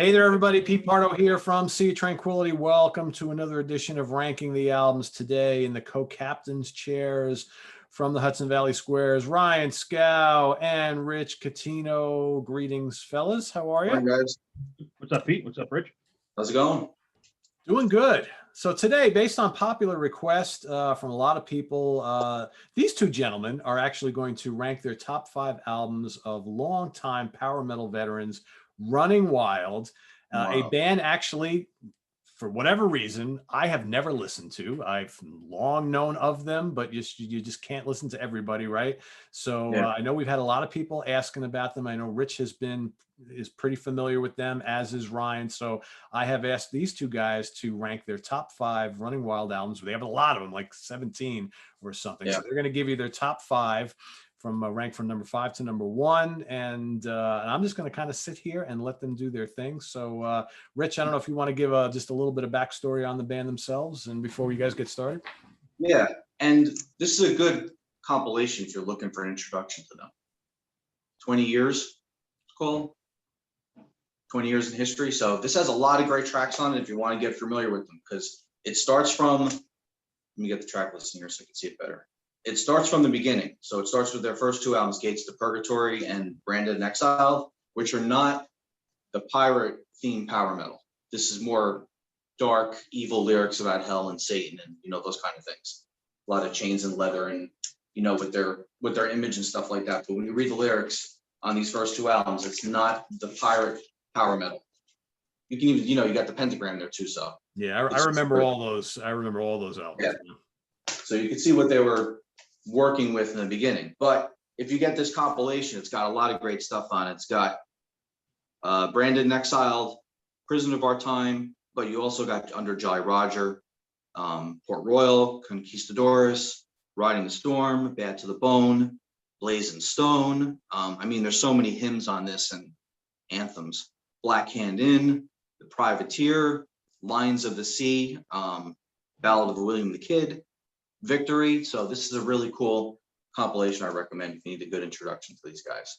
Hey there, everybody. Pete Pardo here from Sea Tranquility. Welcome to another edition of Ranking the Albums. Today in the co-captains chairs from the Hudson Valley Squares, Ryan Skow and Rich Catino. Greetings, fellas. How are you? Morning, guys. What's up, Pete? What's up, Rich? How's it going? Doing good. So today, based on popular request from a lot of people, these two gentlemen are actually going to rank their top 5 albums of longtime power metal veterans, Running Wild, a Wow. band actually, for whatever reason, I have never listened to. I've long known of them, but you just can't listen to everybody, right? So Yeah. I know we've had a lot of people asking about them. I know Rich is pretty familiar with them, as is Ryan. So I have asked these two guys to rank their top 5 Running Wild albums. They have a lot of them, like 17 or something. Yeah. So they're going to give you their top 5 from rank from number 5 to number 1. And I'm just going to kind of sit here and let them do their thing. So Rich, I don't know if you want to give just a little bit of backstory on the band themselves and before you guys get started. Yeah, and this is a good compilation if you're looking for an introduction to them. 20 years, it's called. 20 years in history. So this has a lot of great tracks on it if you want to get familiar with them, because it starts from, let me get the track listing here so you can see it better. It starts from the beginning. So it starts with their first 2 albums, Gates to Purgatory and Branded and Exiled, which are not the pirate themed power metal. This is more dark, evil lyrics about hell and Satan and, those kind of things. A lot of chains and leather and, with their image and stuff like that. But when you read the lyrics on these first 2 albums, it's not the pirate power metal. You can even, you got the pentagram there too. So yeah, I remember all those. I remember all those albums. Yeah. So you can see what they were working with in the beginning. But if you get this compilation, it's got a lot of great stuff on it. It's got Branded and Exiled, Prison of Our Time, but you also got Under Jolly Roger, Port Royal, Conquistadores, Riding the Storm, Bad to the Bone, Blazing Stone. There's so many hymns on this and anthems. Black Hand Inn, The Privateer, Lions of the Sea, Ballad of William the Kid, Victory. So this is a really cool compilation I recommend if you need a good introduction to these guys.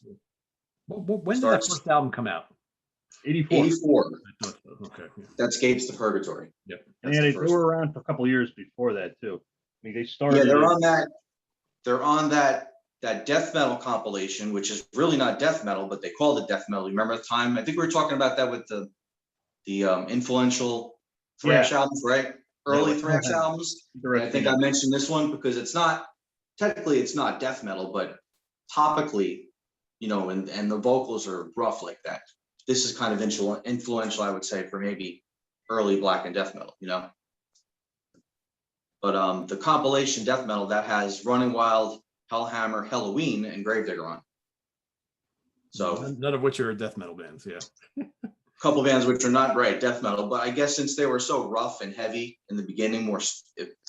When did that first album come out? 84. 84. Okay. Yeah. That's Gates to Purgatory. Yep. And yeah, they were around for a couple of years before that too. They started. Yeah, they're on that death metal compilation, which is really not death metal, but they called it death metal. You remember the time? I think we were talking about that with the influential thrash albums, right? Early thrash albums. And I think I mentioned this one because it's not death metal, but topically, and the vocals are rough like that. This is kind of influential, I would say, for maybe early black and death metal, But the compilation death metal that has Running Wild, Hellhammer, Halloween, and Gravedigger on. So none of which are death metal bands, yeah. A couple bands which are not death metal, but I guess since they were so rough and heavy in the beginning, more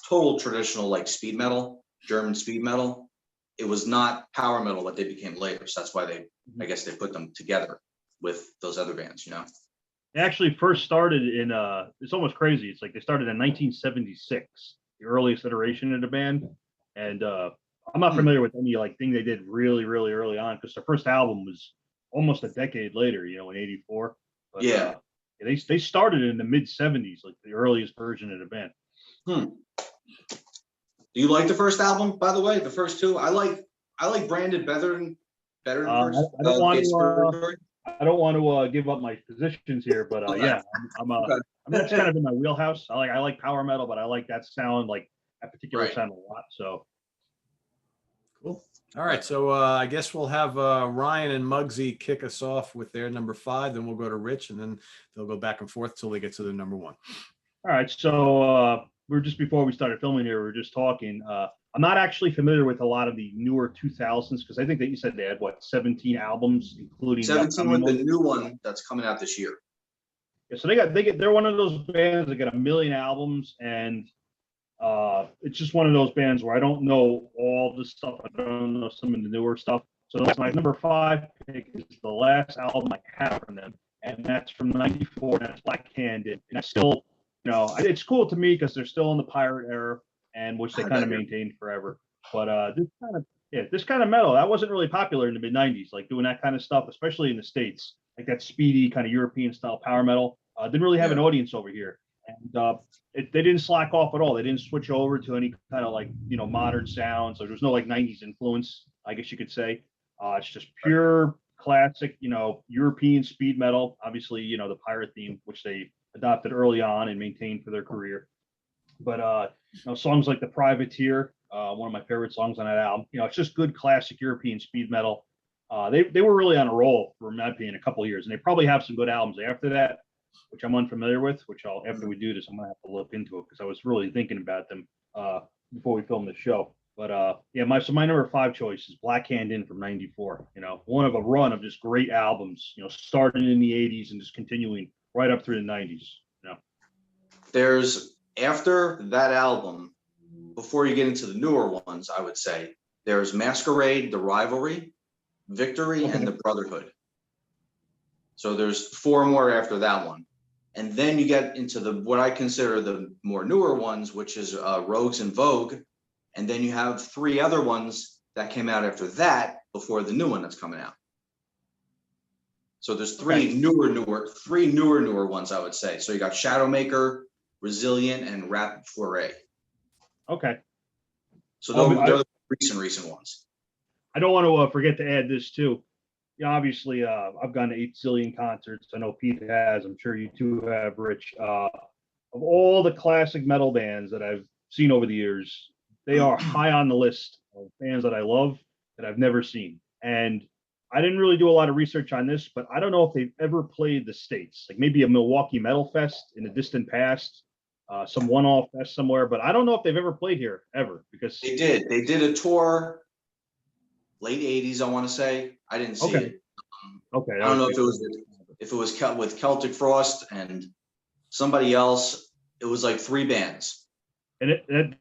total traditional like speed metal, German speed metal, it was not power metal what they became later. So that's why I guess they put them together with those other bands, They actually first started in it's almost crazy. It's like they started in 1976, the earliest iteration of the band, and I'm not familiar with any thing they did really, really early on because their first album was almost a decade later, in 84. But, yeah. They started in the mid 70s, like the earliest version of the band. Do you like the first album, by the way? The first 2? I like Branded better than first. I don't want to give up my positions here, but yeah, that's kind of in my wheelhouse. I like power metal, but I like that sound, that particular sound a lot. So cool. All right, so I guess we'll have Ryan and Muggsy kick us off with their number 5, then we'll go to Rich, and then they'll go back and forth till they get to the number 1. All right, so we're just before we started filming here, we were just talking. I'm not actually familiar with a lot of the newer 2000s because I think that you said they had 17 albums, including 17 with the new one that's coming out this year. Yeah, so they're one of those bands that got 1 million albums, and it's just one of those bands where I don't know all the stuff. I don't know some of the newer stuff. So that's my number 5 pick is the last album I have from them, and that's from '94. That's Black Handed, and I still, it's cool to me because they're still in the pirate era, and which they kind of maintained forever. But this kind of metal that wasn't really popular in the mid '90s, like doing that kind of stuff, especially in the States. like that speedy kind of European style power metal. Didn't really have an audience over here, and they didn't slack off at all. They didn't switch over to any kind of like modern sound. So there's no like '90s influence, I guess you could say. It's just pure classic, European speed metal. Obviously, the pirate theme, which they adopted early on and maintained for their career. But songs like The Privateer, one of my favorite songs on that album. It's just good classic European speed metal. They were really on a roll, for my opinion, a couple of years, and they probably have some good albums after that, which I'm unfamiliar with. Which after we do this, I'm gonna have to look into it because I was really thinking about them before we filmed the show. But my number 5 choice is Black Hand In from '94. One of a run of just great albums. Starting in the '80s and just continuing right up through the '90s. There's after that album, before you get into the newer ones, I would say there's Masquerade, The Rivalry, Victory, and The Brotherhood. So there's 4 more after that one. And then you get into what I consider the more newer ones, which is Rogues in Vogue. And then you have 3 other ones that came out after that before the new one that's coming out. So there's 3 newer ones, I would say. So you got Shadowmaker, Resilient, and Rapid Foray. Okay. So they're the recent ones. I don't want to forget to add this too. Obviously, I've gone to 8 zillion concerts. I know Pete has. I'm sure you too have, Rich. Of all the classic metal bands that I've seen over the years, they are high on the list of bands that I love that I've never seen. And I didn't really do a lot of research on this, but I don't know if they've ever played the States, like maybe a Milwaukee Metal Fest in the distant past, some one-off fest somewhere, but I don't know if they've ever played here ever because They did a tour late '80s, I want to say. I didn't see it. Okay. I don't know if it was with Celtic Frost and somebody else. It was like 3 bands. And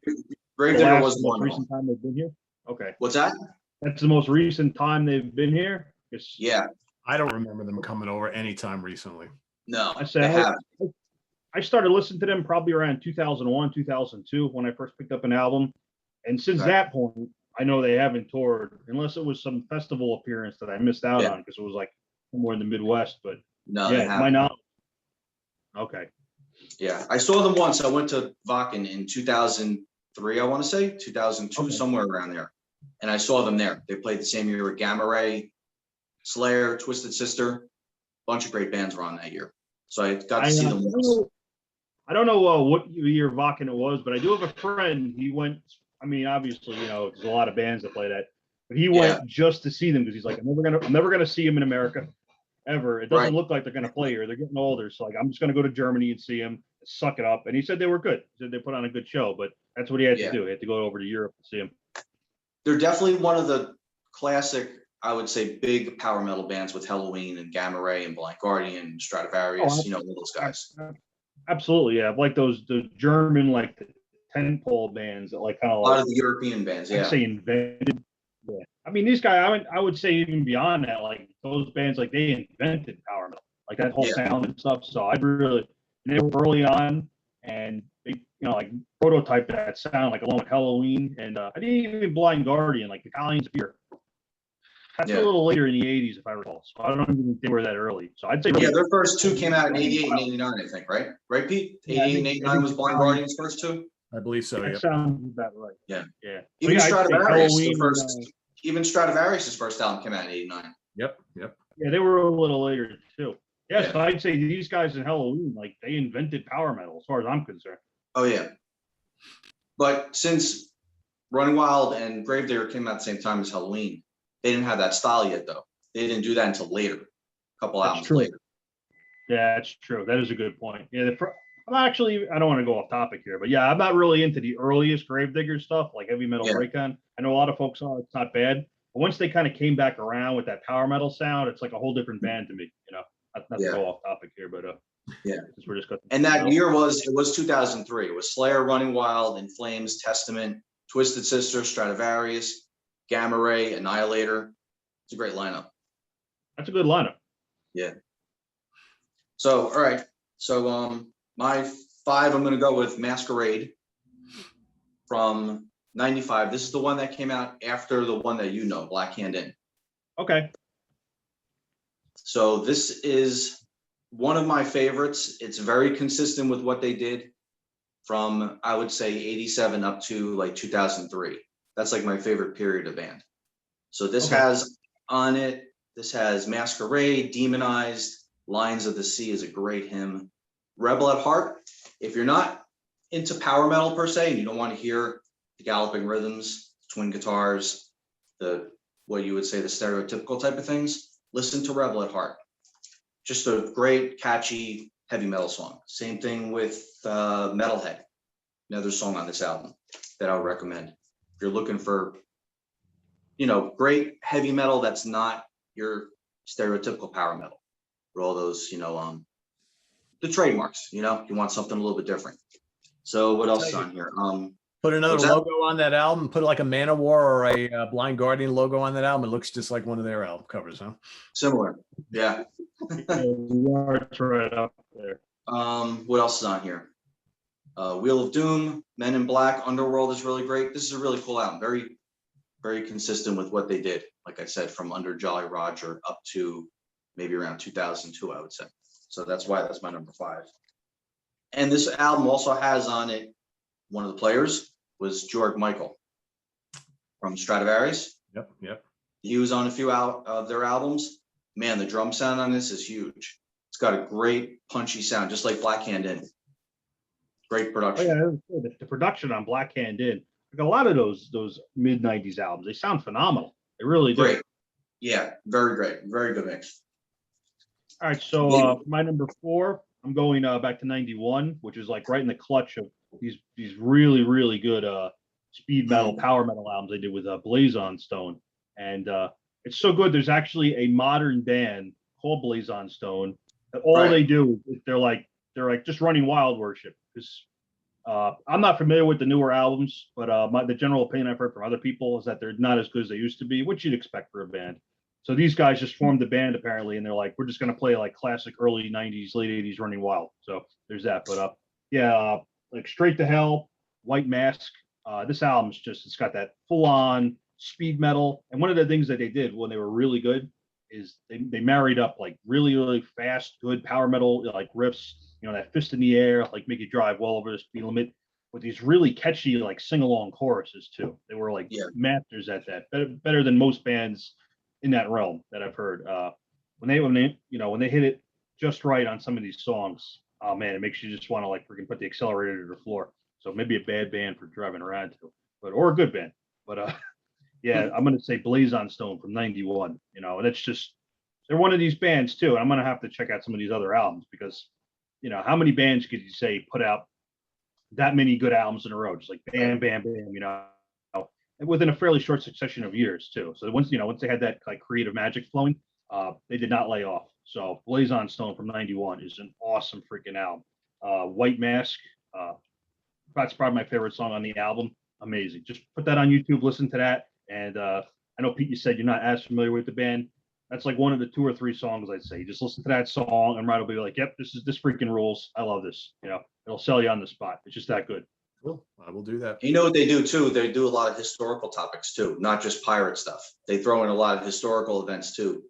Gravedigger was the most one. recent time they've been here. Okay. What's that? That's the most recent time they've been here. Yeah. I don't remember them coming over anytime recently. No, I started listening to them probably around 2001, 2002 when I first picked up an album. And since that point, I know they haven't toured unless it was some festival appearance that I missed out on because it was like somewhere in the Midwest. But no, my knowledge. Okay. Yeah, I saw them once. I went to Wacken in 2003, I want to say 2002, somewhere around there. And I saw them there. They played the same year with Gamma Ray, Slayer, Twisted Sister. A bunch of great bands were on that year. So I got to see them once. I don't know what year Wacken it was, but I do have a friend. He went, I mean, obviously, there's a lot of bands that play that, but he went just to see them because he's like, I'm never gonna see them in America ever. It doesn't look like they're gonna play here. They're getting older, so like I'm just gonna go to Germany and see them, suck it up. And he said they were good. He said they put on a good show, but that's what he had to do. He had to go over to Europe to see them. They're definitely one of the classic, I would say, big power metal bands with Halloween and Gamma Ray and Blind Guardian and Stratovarius. All those guys. Absolutely, yeah. Like the German, like the tentpole bands that like kind of a lot of the European bands, I'd say invented. Yeah. I mean, these guys, I would say even beyond that, like those bands, like they invented power metal, like that whole sound and stuff. So they were early on, and they, like prototyped that sound, like along with Halloween, and I didn't even Blind Guardian, like Italian Spear. That's a little later in the '80s, if I recall. So I don't even think they were that early. So I'd say their first 2 came out in '88 and '89, I think, right? Right, Pete? '88 and '89 was Blind Guardian's first 2. I believe so. That sounds about right. Yeah. Even Stratovarius' first album came out in '89. Yep. Yeah, they were a little later too. Yeah, so I'd say these guys in Halloween, like they invented power metal, as far as I'm concerned. Oh yeah. But since Running Wild and Gravedigger came out at the same time as Halloween, they didn't have that style yet, though. They didn't do that until later, a couple albums later. Yeah, that's true. That is a good point. Yeah, I don't want to go off topic here, but I'm not really into the earliest Gravedigger stuff, like heavy metal breakdown. I know a lot of folks are. It's not bad, but once they kind of came back around with that power metal sound, it's like a whole different band to me. Not to go off topic here, but we're just and that year was 2003. It was Slayer, Running Wild, In Flames, Testament, Twisted Sister, Stratovarius, Gamma Ray, Annihilator. It's a great lineup. That's a good lineup. Yeah. So all right. So my 5, I'm going to go with Masquerade from '95. This is the one that came out after the one that Black Hand In. Okay. So this is one of my favorites. It's very consistent with what they did from, I would say, 87 up to like 2003. That's like my favorite period of band. So this has on it, this has Masquerade, Demonized, Lions of the Sea is a great hymn. Rebel at Heart, if you're not into power metal per se, and you don't want to hear the galloping rhythms, twin guitars, the what you would say the stereotypical type of things, listen to Rebel at Heart. Just a great, catchy, heavy metal song. Same thing with Metalhead, another song on this album that I would recommend. If you're looking for, great heavy metal that's not your stereotypical power metal, for all those, the trademarks, you want something a little bit different. So what else is on here? Put another logo on that album. Put like a Man of War or a Blind Guardian logo on that album. It looks just like one of their album covers, huh? Similar, yeah. Right up there. What else is on here? Wheel of Doom, Men in Black, Underworld is really great. This is a really cool album. Very, very consistent with what they did. Like I said, from under Jolly Roger up to maybe around 2002, I would say. So that's why that's my number 5. And this album also has on it, one of the players was Georg Michael from Stradivarius. Yep. He was on a few of their albums. Man, the drum sound on this is huge. It's got a great punchy sound, just like Black Hand In. Great production. Oh, yeah, the production on Black Hand In, like a lot of those mid 90s albums, they sound phenomenal. They really do. Great. Yeah, very great. Very good mix. All right, so my number 4, I'm going back to 91, which is like right in the clutch of these really, really good speed metal, power metal albums they did with Blazon Stone. And it's so good. There's actually a modern band called Blazon Stone that all they do is they're like just running wild worship. Because I'm not familiar with the newer albums, but the general opinion I've heard from other people is that they're not as good as they used to be, which you'd expect for a band. So these guys just formed the band apparently, and they're like, we're just gonna play like classic early 90s, late 80s running wild. So there's that. But like Straight to Hell, White Mask. This album's it's got that full on speed metal. And one of the things that they did when they were really good is they married up like really, really fast, good power metal like riffs, that fist in the air, like make you drive well over the speed limit, with these really catchy like sing-along choruses too. They were like masters at that, better than most bands in that realm that I've heard. When they hit it just right on some of these songs, oh man, it makes you just want to like freaking put the accelerator to the floor. So maybe a bad band for driving around to, or a good band. But yeah, I'm gonna say Blazon Stone from 91. And it's just they're one of these bands too. And I'm gonna have to check out some of these other albums because how many bands could you say put out that many good albums in a row? Just like bam, bam, bam, and within a fairly short succession of years too. So once they had that like creative magic flowing, they did not lay off. So Blazon Stone from 91 is an awesome freaking album. White Mask, that's probably my favorite song on the album. Amazing. Just put that on YouTube, listen to that. And I know Pete, you said you're not as familiar with the band. That's like one of the 2 or 3 songs I'd say. Just listen to that song and Ryan will be like, yep, this freaking rules. I love this. It'll sell you on the spot. It's just that good. Cool. I will do that. You know what they do too? They do a lot of historical topics too, not just pirate stuff. They throw in a lot of historical events too.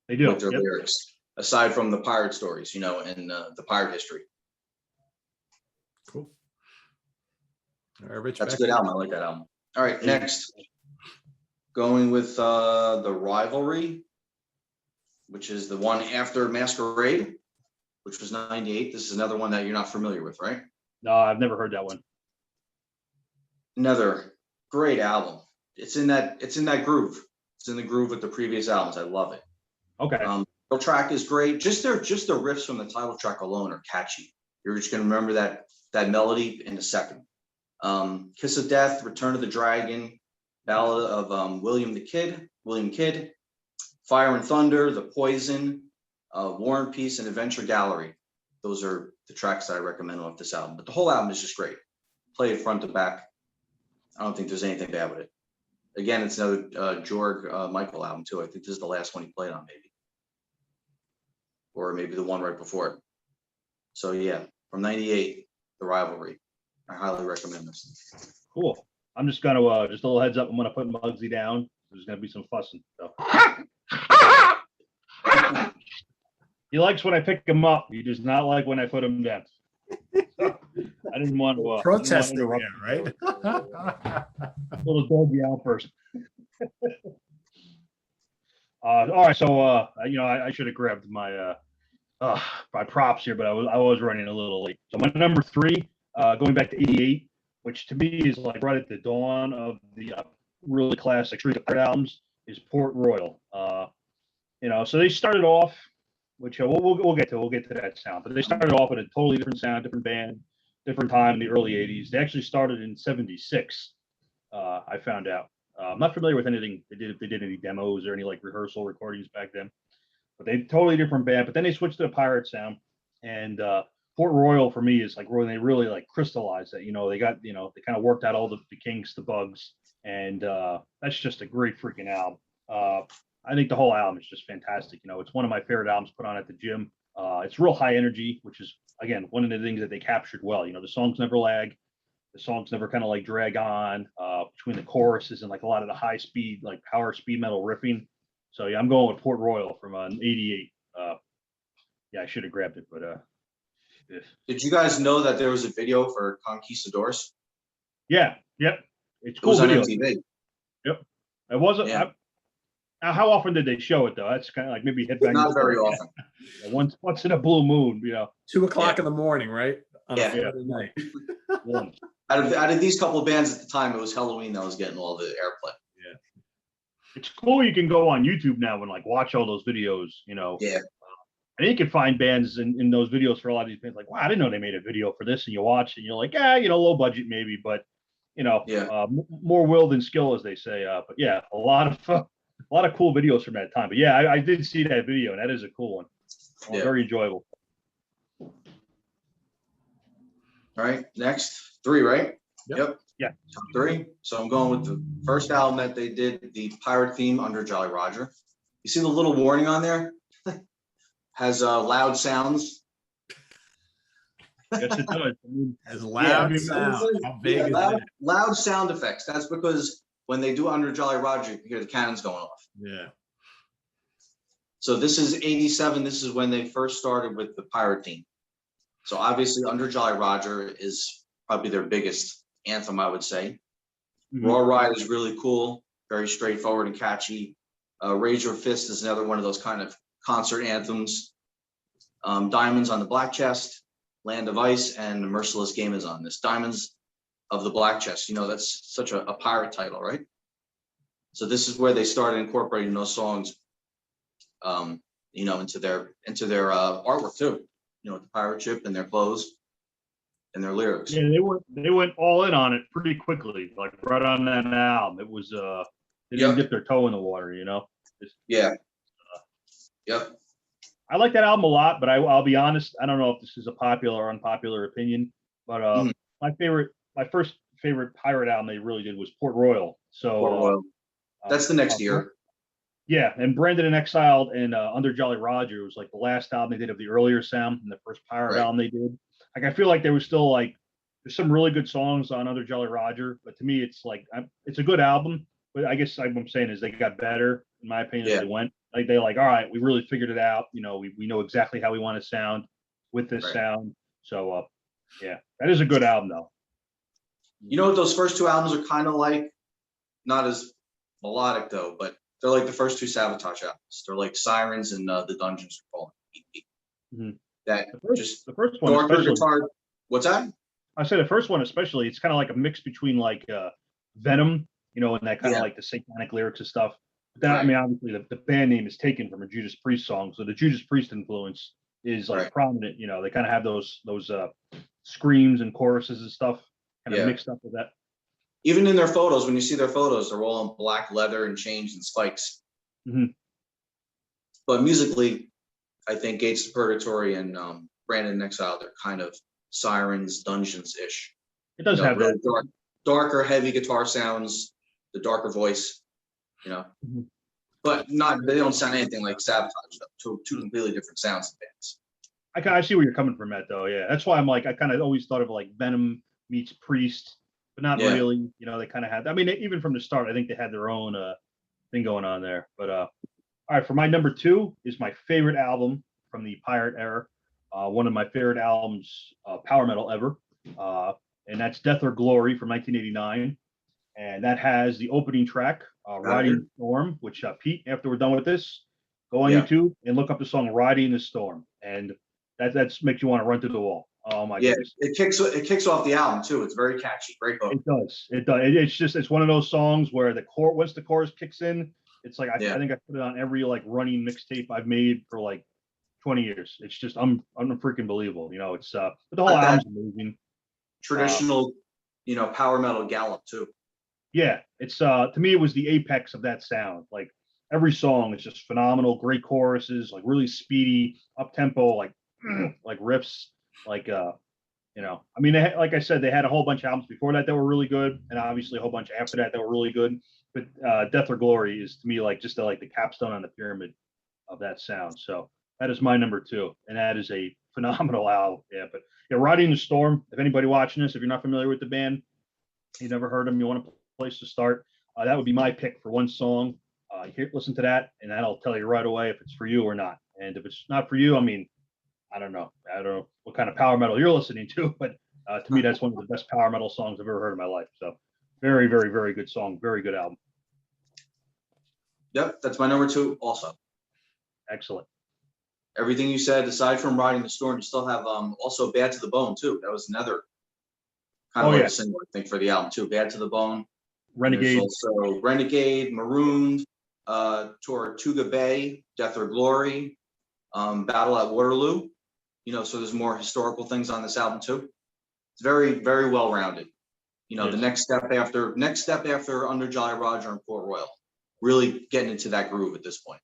They do. With their lyrics, aside from the pirate stories, and the pirate history. Cool. All right, Rich. That's a good album. I like that album. All right, next. Going with The Rivalry, which is the one after Masquerade, which was 98. This is another one that you're not familiar with, right? No, I've never heard that one. Another great album. It's in that groove. It's in the groove with the previous albums. I love it. Okay. The track is great. Just the riffs from the title track alone are catchy. You're just gonna remember that melody in a second. Kiss of Death, Return of the Dragon, Ballad of William Kidd, Fire and Thunder, The Poison, War and Peace, and Adventure Gallery. Those are the tracks that I recommend off this album. But the whole album is just great. Play it front to back. I don't think there's anything bad with it. Again, it's another Georg Michael album too. I think this is the last one he played on, maybe. Or maybe the one right before it. So yeah, from 98, The Rivalry. I highly recommend this. Cool. I'm just gonna just a little heads up. I'm gonna put Muggsy down. There's gonna be some fussing. So. He likes when I pick him up. He does not like when I put him down. I didn't want to Protesting interrupt there, right? little doggy outburst. All right, so I should have grabbed my props here, but I was running a little late. So my number three, going back to '88, which to me is like right at the dawn of the really classic Street of Pirate albums, is Port Royal. So they started off, which we'll get to. We'll get to that sound, but they started off with a totally different sound, different band, different time in the early '80s. They actually started in '76. I found out. I'm not familiar with anything they did, if they did any demos or any like rehearsal recordings back then, but they totally different band. But then they switched to the pirate sound, and Port Royal for me is like when they really like crystallized that. They got they kind of worked out all the kinks, the bugs, and that's just a great freaking album. I think the whole album is just fantastic. It's one of my favorite albums put on at the gym. It's real high energy, which is again one of the things that they captured well. The songs never lag. The songs never kind of like drag on between the choruses and like a lot of the high speed, like power speed metal riffing. So yeah, I'm going with Port Royal from '88. Yeah, I should have grabbed it, but Did you guys know that there was a video for Conquistadors? yeah, yep, it's It cool was on video. MTV. Yep, it wasn't. Yeah. Now, how often did they show it though? That's kind of like maybe Headbangers. Not very often. Once in a blue moon, 2:00 in the morning, right? On a Yeah. Friday night. Once. Out of these couple of bands at the time, it was Halloween that was getting all the airplay. It's cool. You can go on YouTube now and like watch all those videos. Yeah. And you can find bands in those videos for a lot of these bands. Like, wow, I didn't know they made a video for this. And you watch it, and you're like, low budget maybe, but more will than skill, as they say. But yeah, a lot of cool videos from that time. But yeah, I did see that video, and that is a cool one. Very enjoyable. All right, next 3, right? Yep. Yeah. Top 3. So I'm going with the first album that they did, the pirate theme under Jolly Roger. You see the little warning on there? Has loud sounds. Yes, it does. Has loud Yeah, sound. How big is that? Loud sound effects. That's because when they do under Jolly Roger, you can hear the cannons going off. Yeah. So this is '87. This is when they first started with the pirate theme. So obviously, Under Jolly Roger is probably their biggest anthem, I would say. Mhm. Raw Ride is really cool, very straightforward and catchy. Raise Your Fist is another one of those kind of concert anthems. Diamonds on the Black Chest, Land of Ice, and Merciless Game is on this. Diamonds of the Black Chest, that's such a pirate title, right? So this is where they started incorporating those songs, into their artwork too. With the pirate ship and their clothes and their lyrics. Yeah, they went all in on it pretty quickly, like right on that album. It was they didn't dip their toe in the water, Yeah. Yep. I like that album a lot, but I'll be honest, I don't know if this is a popular or unpopular opinion, but my first favorite pirate album they really did was Port Royal. So Port Royal. That's the next year. Yeah, and Branded and Exiled and Under Jolly Roger was like the last album they did of the earlier sound and the first pirate album they did. Like I feel like there was still like there's some really good songs on Under Jolly Roger, but to me it's like it's a good album. But I guess like what I'm saying is they got better in my opinion as they went. Like they're like, all right, we really figured it out. We know exactly how we want to sound with this sound. So yeah, that is a good album though. You know what those first 2 albums are kind of like? Not as melodic though, but they're like the first 2 Sabotage albums. They're like Sirens and the Dungeons are called. Mm-hmm. That the first one, darker guitar. What's that? I say the first one especially. It's kind of like a mix between like Venom, and that kind of like the satanic lyrics and stuff. But then, I mean, obviously the band name is taken from a Judas Priest song, so the Judas Priest influence is like prominent. They kind of have those screams and choruses and stuff kind of mixed up with that. Even in their photos, when you see their photos, they're all in black leather and chains and spikes. Mm-hmm. But musically, I think Gates to Purgatory and Brandon in Exile, they're kind of Sirens, Dungeons-ish. It does have really that. darker, heavy guitar sounds, the darker voice, Mm-hmm. But they don't sound anything like Sabotage, though. Two completely different sounds and bands. I see where you're coming from, Matt, though. Yeah, that's why I'm like, I kind of always thought of like Venom meets Priest, but not really. They kind of had. I mean, even from the start, I think they had their own thing going on there. But all right, for my number 2 is my favorite album from the Pirate era, one of my favorite albums, power metal ever, and that's Death or Glory from 1989. And that has the opening track, Riding the Storm, which Pete, after we're done with this, go on YouTube and look up the song Riding the Storm. And that's makes you want to run through the wall. Oh my goodness. It kicks off the album too. It's very catchy. Great hook. It does. It's one of those songs where once the chorus kicks in, it's like I think I put it on every like running mixtape I've made for like 20 years. It's just freaking believable. It's but the whole album's amazing. Traditional, power metal gallop too. Yeah, it's to me it was the apex of that sound. Like every song is just phenomenal, great choruses, like really speedy, up tempo, like riffs, like I mean, like I said, they had a whole bunch of albums before that were really good, and obviously a whole bunch after that were really good. But Death or Glory is to me like just the capstone on the pyramid of that sound. So that is my number 2, and that is a phenomenal album. Yeah, but Riding the Storm. If anybody watching this, if you're not familiar with the band, you never heard them, you want a place to start, that would be my pick for one song. Listen to that, and that'll tell you right away if it's for you or not. And if it's not for you, I mean, I don't know what kind of power metal you're listening to, but to me, that's one of the best power metal songs I've ever heard in my life. So very, very, very good song. Very good album. Yep, that's my number 2 also. Excellent. Everything you said, aside from Riding the Storm, you still have also Bad to the Bone too. That was another kind of a single, I think, for the album too. Bad to the Bone. Renegade. Also Renegade, Marooned, Tortuga Bay, Death or Glory, Battle at Waterloo. So there's more historical things on this album too. It's very, very well rounded. The next step after Under Jolly Roger and Port Royal, really getting into that groove at this point.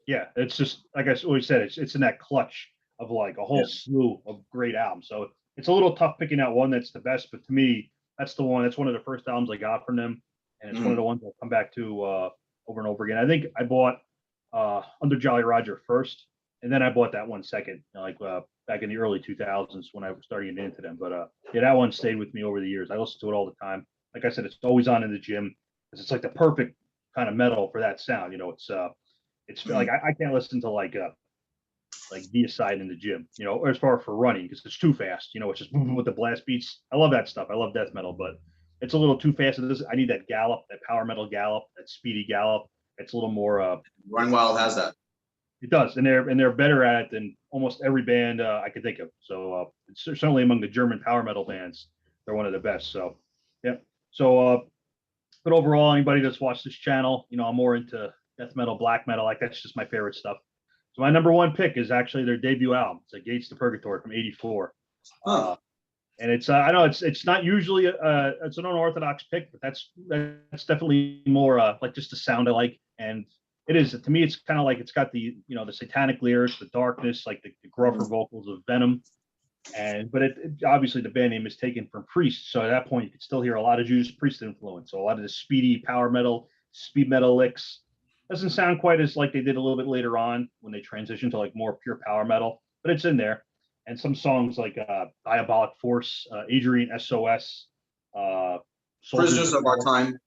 Yeah, it's just like I always said, it's in that clutch of like a whole slew of great albums. So it's a little tough picking out one that's the best, but to me, that's one of the first albums I got from them, and it's one of the ones I'll come back to over and over again. I think I bought Under Jolly Roger first, and then I bought that one second, back in the early 2000s when I was starting to get into them. But that one stayed with me over the years. I listen to it all the time. Like I said, it's always on in the gym because it's like the perfect kind of metal for that sound. It's like I can't listen to like Deicide in the gym, or as far for running because it's too fast. It's just with the blast beats. I love that stuff. I love death metal, but it's a little too fast. I need that gallop, that power metal gallop, that speedy gallop. It's a little more. Run Wild has that. It does, and they're better at it than almost every band I could think of. So it's certainly among the German power metal bands, they're one of the best. So yeah. So but overall, anybody that's watched this channel, I'm more into death metal, black metal. Like that's just my favorite stuff. So my number 1 pick is actually their debut album. It's Gates to Purgatory from '84. And it's I know it's not usually it's an unorthodox pick, but that's definitely more like just the sound I like. And it is, to me, it's kind of like it's got the the satanic lyrics, the darkness, like the gruffer vocals of Venom. But it obviously the band name is taken from Priest, so at that point you could still hear a lot of Judas Priest influence. So a lot of the speedy power metal, speed metal licks. Doesn't sound quite as like they did a little bit later on when they transitioned to like more pure power metal, but it's in there. And some songs like Diabolic Force, Adrian SOS, Prisoners of Our Time.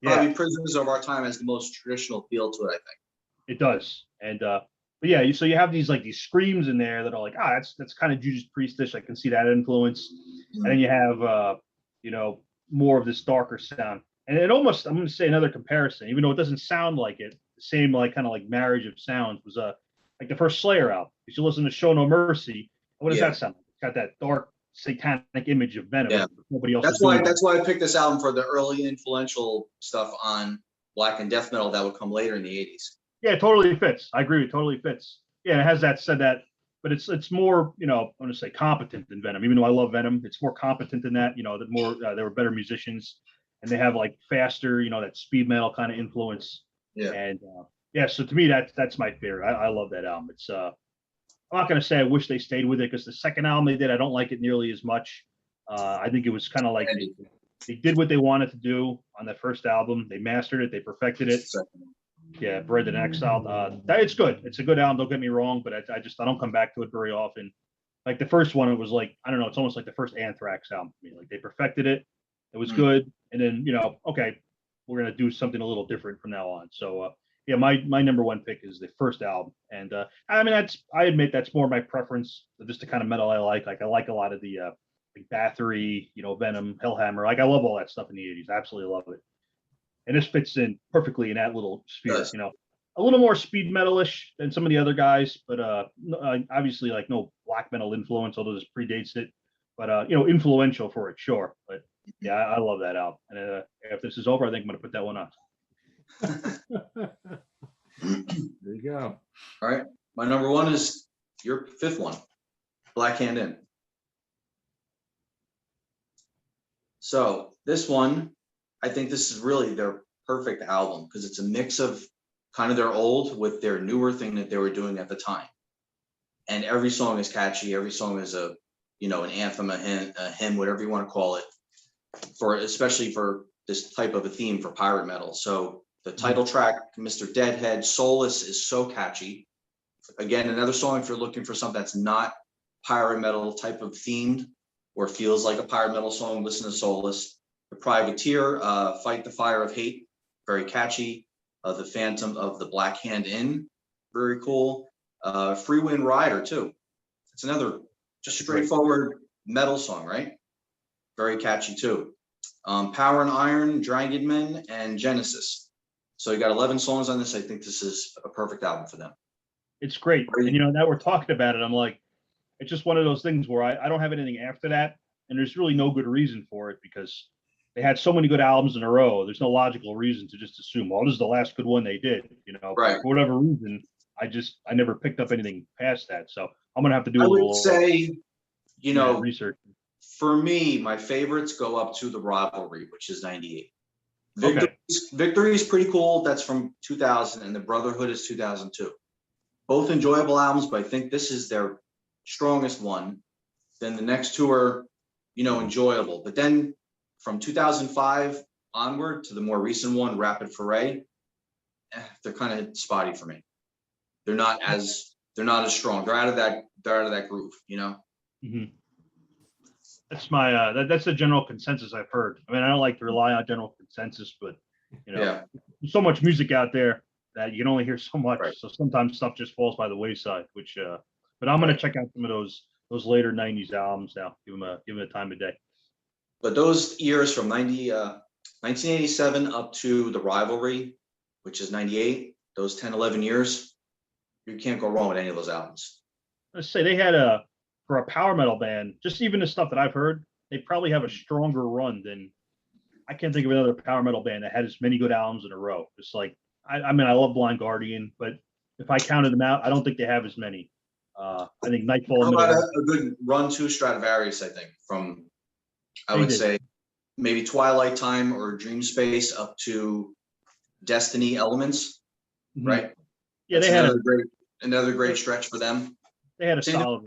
Yeah. Probably Prisoners of Our Time has the most traditional feel to it, I think. It does. And but yeah, so you have these screams in there that are like, that's kind of Judas Priestish. I can see that influence. And then you have more of this darker sound. And it almost, I'm going to say another comparison, even though it doesn't sound like it, the same kind of marriage of sounds was like the first Slayer album. If you listen to Show No Mercy, what does that sound like? It's got that dark satanic image of Venom. Yeah. Nobody else. That's why I picked this album for the early influential stuff on black and death metal that would come later in the 80s. Yeah, it totally fits. I agree. It totally fits. Yeah, it has that, but it's more, I'm going to say competent than Venom. Even though I love Venom, it's more competent than that. That more they were better musicians, and they have faster, that speed metal kind of influence. Yeah. And so to me that's my favorite. I love that album. It's I'm not going to say I wish they stayed with it because the second album they did, I don't like it nearly as much. I think it was kind of like they did what they wanted to do on the first album. They mastered it. They perfected it. Yeah, Bread and Exile. It's good. It's a good album. Don't get me wrong, but I don't come back to it very often. Like the first one, it was like, I don't know. It's almost like the first Anthrax album for me. Like they perfected it. It was good. And then, okay, we're going to do something a little different from now on. So yeah, my number one pick is the first album, and I mean I admit that's more my preference, just the kind of metal I like. Like I like a lot of the like Bathory, Venom, Hellhammer. Like I love all that stuff in the '80s. Absolutely love it, and this fits in perfectly in that little sphere. Does. A little more speed metalish than some of the other guys, but obviously like no black metal influence, although this predates it. But influential for it, sure. But yeah, I love that album, and if this is over, I think I'm gonna put that one on. There you go. All right. My number one is your fifth one, Black Hand In. So this one, I think this is really their perfect album because it's a mix of kind of their old with their newer thing that they were doing at the time. And every song is catchy. Every song is an anthem, a hymn, whatever you want to call it, especially for this type of a theme for pirate metal. So the title track, Mr. Deadhead, Soulless, is so catchy. Again, another song if you're looking for something that's not pirate metal type of themed or feels like a pirate metal song, listen to Soulless. The Privateer, Fight the Fire of Hate, very catchy. The Phantom of the Black Hand In, very cool. Free Wind Rider too. It's another just straightforward metal song, right? Very catchy too. Power and Iron, Dragon Men, and Genesis. So you got 11 songs on this. I think this is a perfect album for them. It's great. And now we're talking about it, I'm like, it's just one of those things where I don't have anything after that. And there's really no good reason for it because they had so many good albums in a row. There's no logical reason to just assume, this is the last good one they did. Right. For whatever reason, I never picked up anything past that. So I'm going to have to do I a would little say, research. For me, my favorites go up to The Rivalry, which is 98. Okay. Victory is pretty cool. That's from 2000, and The Brotherhood is 2002. Both enjoyable albums, but I think this is their strongest one. Then the next two are, enjoyable. But then from 2005 onward to the more recent one, Rapid Foray, they're kind of spotty for me. They're not as strong. They're out of that groove, Mm-hmm. That's my that's the general consensus I've heard. I mean, I don't like to rely on general consensus, but there's so much music out there that you can only hear so much. Right. So sometimes stuff just falls by the wayside. But I'm gonna check out some of those later '90s albums now. Give them a time of day. But those years from 1987 up to The Rivalry, which is 98, those 10, 11 years, you can't go wrong with any of those albums. Let's say they had for a power metal band, just even the stuff that I've heard, they probably have a stronger run than I can't think of another power metal band that had as many good albums in a row. It's like, I mean, I love Blind Guardian, but if I counted them out, I don't think they have as many. I think Nightfall. How about a good run to Stratovarius, I think, from, I would say, maybe Twilight Time or Dream Space up to Destiny Elements, Mm-hmm. right? Yeah, that's they had another great stretch for them. They had a solid.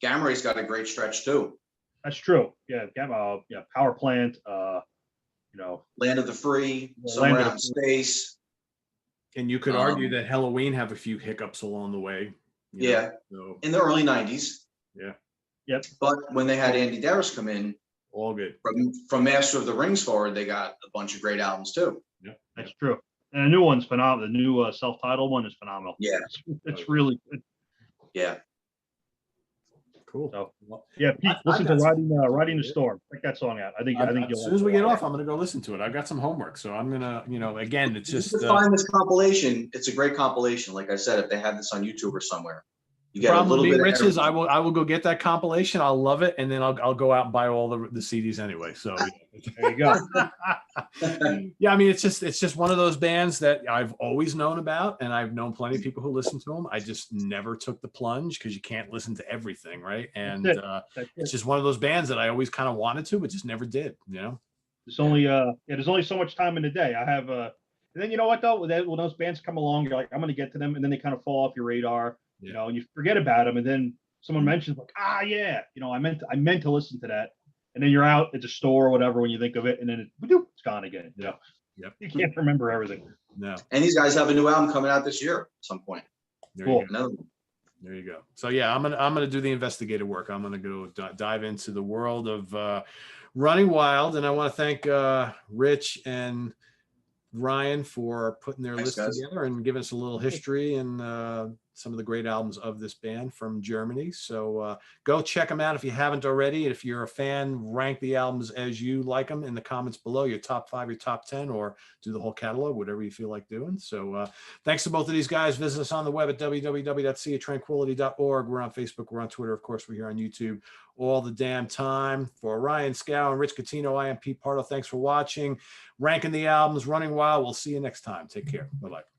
Gamma Ray's got a great stretch too. That's true. Yeah, Power Plant. Land of the Free, Somewhere Out in Space. And you could argue that Halloween have a few hiccups along the way. So. In the early 90s. Yeah. Yep. But when they had Andy Darius come in, all good. From Master of the Rings forward, they got a bunch of great albums too. Yeah, that's true. And the new one's phenomenal. The new self-titled one is phenomenal. Yeah, it's really good. Yeah. Cool. So, yeah, Pete, listen to Riding the Storm. Check that song out. I think as soon as we get off, I'm gonna go listen to it. I've got some homework, so I'm gonna, again, it's just find this compilation. It's a great compilation. Like I said, if they have this on YouTube or somewhere, you get problem a little with bit. Rich is I will go get that compilation. I'll love it, and then I'll go out and buy all the CDs anyway. So there you go. Yeah, I mean, it's just one of those bands that I've always known about, and I've known plenty of people who listen to them. I just never took the plunge because you can't listen to everything, right? And it's just one of those bands that I always kind of wanted to, but just never did. There's only so much time in the day. I have and then you know what though, when those bands come along, you're like, I'm gonna get to them, and then they kind of fall off your radar. And you forget about them, and then someone mentions like, I meant to listen to that, and then you're out at the store or whatever when you think of it, and then it's gone again. Yep. You can't remember everything. No. And these guys have a new album coming out this year at some point. Cool. Another one. There you go. So yeah, I'm gonna do the investigative work. I'm gonna go dive into the world of Running Wild, and I want to thank Rich and Ryan for putting their Thanks, list guys. together and giving us a little history and some of the great albums of this band from Germany. So go check them out if you haven't already. If you're a fan, rank the albums as you like them in the comments below, your top 5, your top 10, or do the whole catalog, whatever you feel like doing. So thanks to both of these guys. Visit us on the web at www.seaoftranquility.org. We're on Facebook, we're on Twitter, of course, we're here on YouTube all the damn time. For Ryan Skow and Rich Catino, I am Pete Pardo. Thanks for watching. Ranking the albums, running wild. We'll see you next time. Take care. Bye-bye.